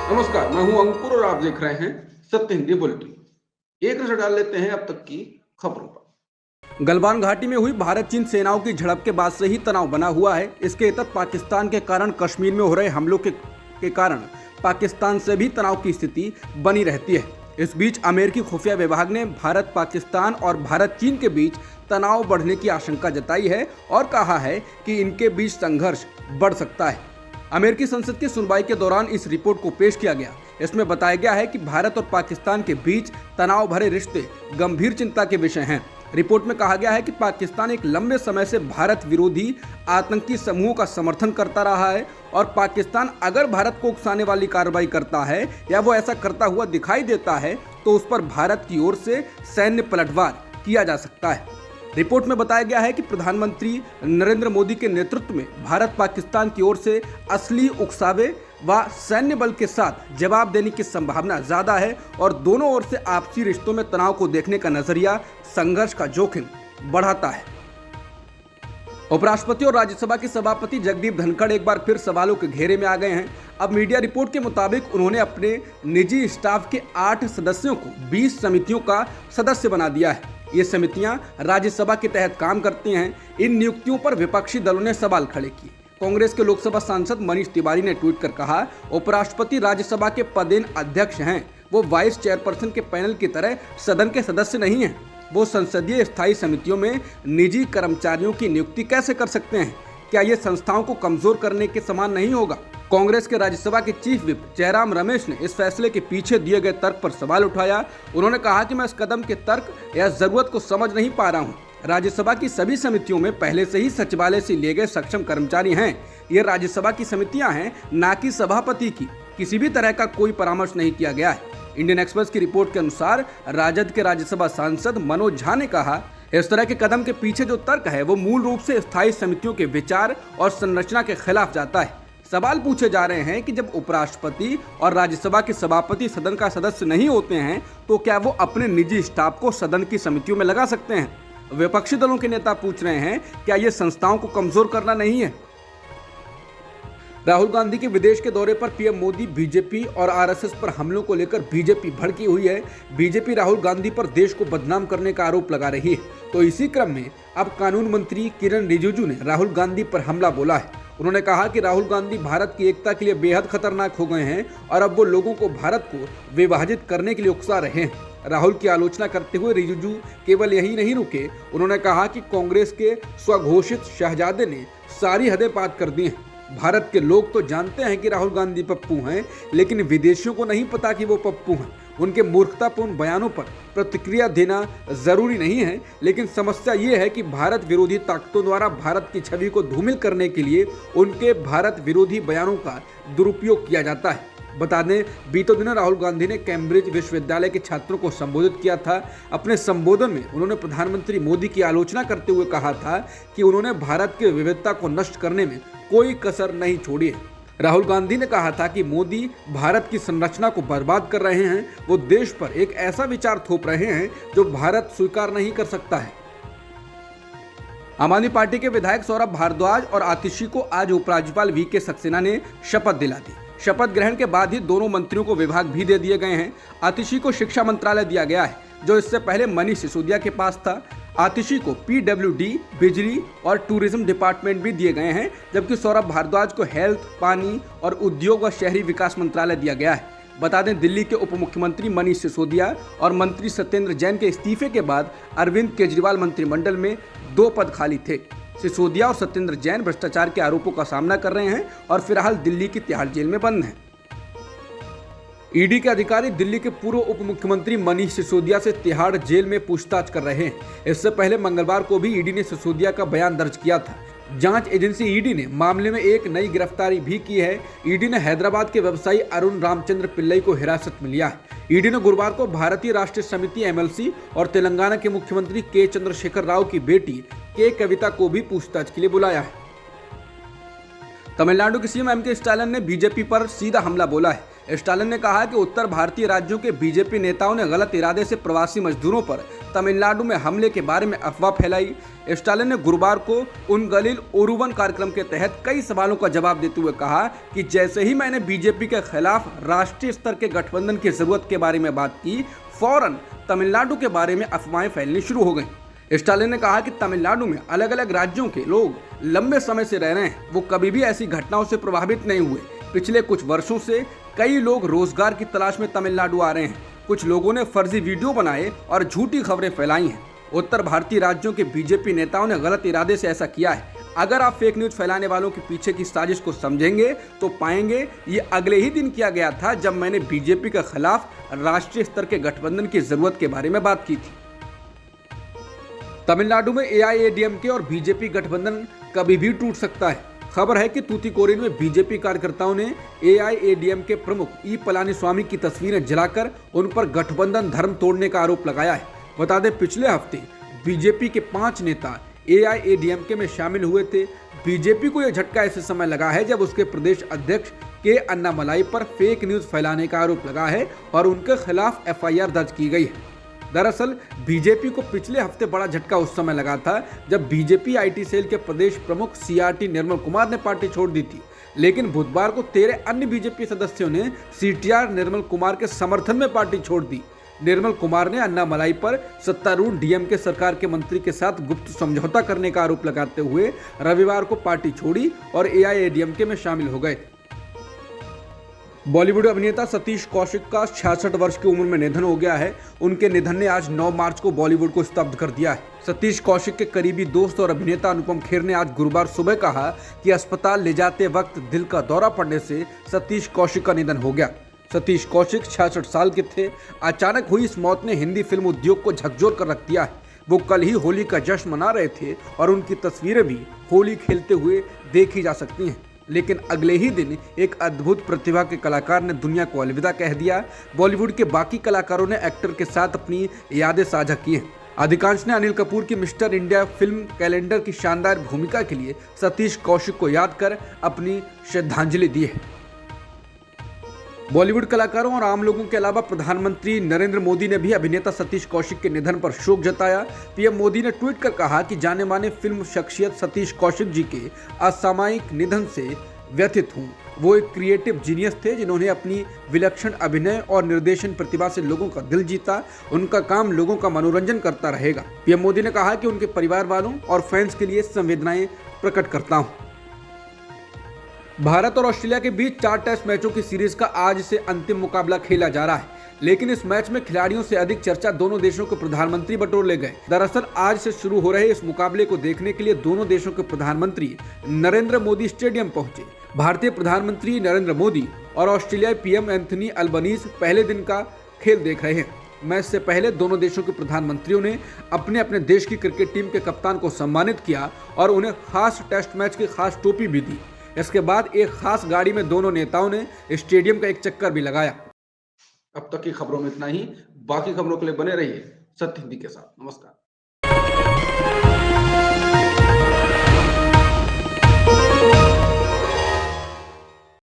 नमस्कार, मैं हूं अंकुर और आप देख रहे हैं सत्य हिंदी बुलेटिन। एक नजर डाल लेते हैं अब तक की खबरों पर। गलवान घाटी में हुई भारत चीन सेनाओं की झड़प के बाद से ही तनाव बना हुआ है। इसके तहत पाकिस्तान के कारण कश्मीर में हो रहे हमलों के कारण पाकिस्तान से भी तनाव की स्थिति बनी रहती है। इस बीच अमेरिकी खुफिया विभाग ने भारत पाकिस्तान और भारत चीन के बीच तनाव बढ़ने की आशंका जताई है और कहा है कि इनके बीच संघर्ष बढ़ सकता है। अमेरिकी संसद की सुनवाई के दौरान इस रिपोर्ट को पेश किया गया। इसमें बताया गया है कि भारत और पाकिस्तान के बीच तनाव भरे रिश्ते गंभीर चिंता के विषय हैं। रिपोर्ट में कहा गया है कि पाकिस्तान एक लंबे समय से भारत विरोधी आतंकी समूहों का समर्थन करता रहा है और पाकिस्तान अगर भारत को उकसाने वाली कार्रवाई करता है या वो ऐसा करता हुआ दिखाई देता है तो उस पर भारत की ओर से सैन्य पलटवार किया जा सकता है। रिपोर्ट में बताया गया है कि प्रधानमंत्री नरेंद्र मोदी के नेतृत्व में भारत पाकिस्तान की ओर से असली उकसावे व सैन्य बल के साथ जवाब देने की संभावना ज्यादा है और दोनों ओर से आपसी रिश्तों में तनाव को देखने का नजरिया संघर्ष का जोखिम बढ़ाता है। उपराष्ट्रपति और राज्यसभा के सभापति जगदीप धनखड़ एक बार फिर सवालों के घेरे में आ गए हैं। अब मीडिया रिपोर्ट के मुताबिक उन्होंने अपने निजी स्टाफ के 8 सदस्यों को 20 समितियों का सदस्य बना दिया है। ये समितियां राज्यसभा के तहत काम करती हैं। इन नियुक्तियों पर विपक्षी दलों ने सवाल खड़े किए। कांग्रेस के लोकसभा सांसद मनीष तिवारी ने ट्वीट कर कहा, उपराष्ट्रपति राज्यसभा के पदेन अध्यक्ष हैं, वो वाइस चेयरपर्सन के पैनल की तरह सदन के सदस्य नहीं हैं। वो संसदीय स्थायी समितियों में निजी कर्मचारियों की नियुक्ति कैसे कर सकते हैं? क्या ये संस्थाओं को कमजोर करने के समान नहीं होगा? कांग्रेस के राज्यसभा के चीफ विप जयराम रमेश ने इस फैसले के पीछे दिए गए तर्क पर सवाल उठाया। उन्होंने कहा कि मैं इस कदम के तर्क या जरूरत को समझ नहीं पा रहा हूँ। राज्यसभा की सभी समितियों में पहले से ही सचिवालय से लिए गए सक्षम कर्मचारी हैं। ये राज्यसभा की समितियां हैं, ना कि सभापति की। किसी भी तरह का कोई परामर्श नहीं किया गया है। इंडियन एक्सप्रेस की रिपोर्ट के अनुसार राजद के राज्यसभा सांसद मनोज झा ने कहा, इस तरह के कदम के पीछे जो तर्क है वो मूल रूप से स्थायी समितियों के विचार और संरचना के खिलाफ जाता है। सवाल पूछे जा रहे हैं कि जब उपराष्ट्रपति और राज्यसभा के सभापति सदन का सदस्य नहीं होते हैं तो क्या वो अपने निजी स्टाफ को सदन की समितियों में लगा सकते हैं? विपक्षी दलों के नेता पूछ रहे हैं, क्या ये संस्थाओं को कमजोर करना नहीं है? राहुल गांधी के विदेश के दौरे पर पीएम मोदी बीजेपी और आरएसएस पर हमलों को लेकर बीजेपी भड़की हुई है। बीजेपी राहुल गांधी पर देश को बदनाम करने का आरोप लगा रही है। तो इसी क्रम में अब कानून मंत्री किरण रिजिजू ने राहुल गांधी पर हमला बोला है। उन्होंने कहा कि राहुल गांधी भारत की एकता के लिए बेहद खतरनाक हो गए हैं और अब वो लोगों को भारत को विभाजित करने के लिए उकसा रहे हैं। राहुल की आलोचना करते हुए रिजिजू केवल यही नहीं रुके, उन्होंने कहा कि कांग्रेस के स्वघोषित शहजादे ने सारी हदें पार कर दी हैं। भारत के लोग तो जानते हैं कि राहुल गांधी पप्पू हैं, लेकिन विदेशियों को नहीं पता कि वो पप्पू हैं। उनके मूर्खतापूर्ण बयानों पर प्रतिक्रिया देना जरूरी नहीं है, लेकिन समस्या ये है कि भारत विरोधी ताकतों द्वारा भारत की छवि को धूमिल करने के लिए उनके भारत विरोधी बयानों का दुरुपयोग किया जाता है। बता दें, बीते दिनों राहुल गांधी ने कैम्ब्रिज विश्वविद्यालय के छात्रों को संबोधित किया था। अपने संबोधन में उन्होंने प्रधानमंत्री मोदी की आलोचना करते हुए कहा था कि उन्होंने भारत की विविधता को नष्ट करने में कोई कसर नहीं छोड़ी है। राहुल गांधी ने कहा था कि मोदी भारत की संरचना को बर्बाद कर रहे हैं। वो देश पर एक ऐसा विचार थोप रहे हैं जो भारत स्वीकार नहीं कर सकता है। आम आदमी पार्टी के विधायक सौरभ भारद्वाज और आतिशी को आज उपराज्यपाल वीके सक्सेना ने शपथ दिला दी। शपथ ग्रहण के बाद ही दोनों मंत्रियों को विभाग भी दे दिए गए हैं। आतिशी को शिक्षा मंत्रालय दिया गया है, जो इससे पहले मनीष सिसोदिया के पास था। आतिशी को पीडब्ल्यूडी, बिजली और टूरिज्म डिपार्टमेंट भी दिए गए हैं, जबकि सौरभ भारद्वाज को हेल्थ, पानी और उद्योग व शहरी विकास मंत्रालय दिया गया है। बता दें, दिल्ली के उप मुख्यमंत्री मनीष सिसोदिया और मंत्री सत्येंद्र जैन के इस्तीफे के बाद अरविंद केजरीवाल मंत्रिमंडल में 2 पद खाली थे। सिसोदिया और सत्येंद्र जैन भ्रष्टाचार के आरोपों का सामना कर रहे हैं और फिलहाल दिल्ली की तिहाड़ जेल में बंद हैं। ईडी के अधिकारी दिल्ली के पूर्व उप मुख्यमंत्री मनीष सिसोदिया से तिहाड़ जेल में पूछताछ कर रहे हैं। इससे पहले मंगलवार को भी ईडी ने सिसोदिया का बयान दर्ज किया था। जांच एजेंसी ईडी ने मामले में एक नई गिरफ्तारी भी की है। ईडी ने हैदराबाद के व्यवसायी अरुण रामचंद्र पिल्लई को हिरासत में लिया है। ईडी ने गुरुवार को भारतीय राष्ट्रीय समिति एमएलसी और तेलंगाना के मुख्यमंत्री के चंद्रशेखर राव की बेटी के कविता को भी पूछताछ के लिए बुलाया है। तमिलनाडु के सीएम एम.के. स्टालिन ने बीजेपी पर सीधा हमला बोला है। स्टालिन ने कहा कि उत्तर भारतीय राज्यों के बीजेपी नेताओं ने गलत इरादे से प्रवासी मजदूरों पर तमिलनाडु में हमले के बारे में अफवाह फैलाई। स्टालिन ने गुरुवार को उनगलिल ओरुवन कार्यक्रम के तहत कई सवालों का जवाब देते हुए कहा कि जैसे ही मैंने बीजेपी के खिलाफ राष्ट्रीय स्तर के गठबंधन की जरूरत के बारे में बात की, फौरन तमिलनाडु के बारे में अफवाहें फैलनी शुरू हो गईं। स्टालिन ने कहा कि तमिलनाडु में अलग अलग राज्यों के लोग लंबे समय से रह रहे हैं, वो कभी भी ऐसी घटनाओं से प्रभावित नहीं हुए। पिछले कुछ वर्षों से कई लोग रोजगार की तलाश में तमिलनाडु आ रहे हैं। कुछ लोगों ने फर्जी वीडियो बनाए और झूठी खबरें फैलाई हैं। उत्तर भारतीय राज्यों के बीजेपी नेताओं ने गलत इरादे से ऐसा किया है। अगर आप फेक न्यूज फैलाने वालों के पीछे की साजिश को समझेंगे तो पाएंगे ये अगले ही दिन किया गया था जब मैंने बीजेपी के खिलाफ राष्ट्रीय स्तर के गठबंधन की जरूरत के बारे में बात की थी। तमिलनाडु में एआईएडीएमके और बीजेपी गठबंधन कभी भी टूट सकता है। खबर है कि तूतीकोरिन में बीजेपी कार्यकर्ताओं ने एआईएडीएमके प्रमुख ई पलानीस्वामी की तस्वीरें जलाकर उन पर गठबंधन धर्म तोड़ने का आरोप लगाया है। बता दें, पिछले हफ्ते बीजेपी के 5 नेता एआईएडीएमके में शामिल हुए थे। बीजेपी को यह झटका ऐसे समय लगा है जब उसके प्रदेश अध्यक्ष के अन्नामलाई पर फेक न्यूज फैलाने का आरोप लगा है और उनके खिलाफ एफआईआर दर्ज की गई है। दरअसल बीजेपी को पिछले हफ्ते बड़ा झटका उस समय लगा था जब बीजेपी आईटी सेल के प्रदेश प्रमुख सीआरटी निर्मल कुमार ने पार्टी छोड़ दी थी। लेकिन बुधवार को 13 अन्य बीजेपी सदस्यों ने सीटीआर निर्मल कुमार के समर्थन में पार्टी छोड़ दी। निर्मल कुमार ने अन्नामलाई पर सत्तारूढ़ डीएमके सरकार के मंत्री के साथ गुप्त समझौता करने का आरोप लगाते हुए रविवार को पार्टी छोड़ी और एआईएडीएमके में शामिल हो गए। बॉलीवुड अभिनेता सतीश कौशिक का 66 वर्ष की उम्र में निधन हो गया है। उनके निधन ने आज 9 मार्च को बॉलीवुड को स्तब्ध कर दिया है। सतीश कौशिक के करीबी दोस्त और अभिनेता अनुपम खेर ने आज गुरुवार सुबह कहा कि अस्पताल ले जाते वक्त दिल का दौरा पड़ने से सतीश कौशिक का निधन हो गया। सतीश कौशिक 66 साल के थे। अचानक हुई इस मौत ने हिंदी फिल्म उद्योग को झकझोर कर रख दिया है। वो कल ही होली का जश्न मना रहे थे और उनकी तस्वीरें भी होली खेलते हुए देखी जा सकती हैं। लेकिन अगले ही दिन एक अद्भुत प्रतिभा के कलाकार ने दुनिया को अलविदा कह दिया। बॉलीवुड के बाकी कलाकारों ने एक्टर के साथ अपनी यादें साझा की हैं। अधिकांश ने अनिल कपूर की मिस्टर इंडिया फिल्म कैलेंडर की शानदार भूमिका के लिए सतीश कौशिक को याद कर अपनी श्रद्धांजलि दी है। बॉलीवुड कलाकारों और आम लोगों के अलावा प्रधानमंत्री नरेंद्र मोदी ने भी अभिनेता सतीश कौशिक के निधन पर शोक जताया। पीएम मोदी ने ट्वीट कर कहा कि जाने माने फिल्म शख्सियत सतीश कौशिक जी के असामयिक निधन से व्यथित हूँ। वो एक क्रिएटिव जीनियस थे जिन्होंने अपनी विलक्षण अभिनय और निर्देशन प्रतिभा से लोगों का दिल जीता। उनका काम लोगों का मनोरंजन करता रहेगा। पीएम मोदी ने कहा कि उनके परिवार वालों और फैंस के लिए संवेदनाएं प्रकट करता हूँ। भारत और ऑस्ट्रेलिया के बीच 4 टेस्ट मैचों की सीरीज का आज से अंतिम मुकाबला खेला जा रहा है। लेकिन इस मैच में खिलाड़ियों से अधिक चर्चा दोनों देशों के प्रधानमंत्री बटोर ले गए। दरअसल आज से शुरू हो रहे इस मुकाबले को देखने के लिए दोनों देशों के प्रधानमंत्री नरेंद्र मोदी स्टेडियम पहुंचे। भारतीय प्रधानमंत्री नरेंद्र मोदी और ऑस्ट्रेलियाई पीएम एंथनी अल्बनीज पहले दिन का खेल देख रहे हैं। मैच से पहले दोनों देशों के प्रधानमंत्रियों ने अपने अपने देश की क्रिकेट टीम के कप्तान को सम्मानित किया और उन्हें खास टेस्ट मैच की खास टोपी भी दी। इसके बाद एक खास गाड़ी में दोनों नेताओं ने स्टेडियम का एक चक्कर भी लगाया। अब तक की खबरों में इतना ही। बाकी खबरों के लिए बने रहिए सत्य हिंदी के साथ। नमस्कार।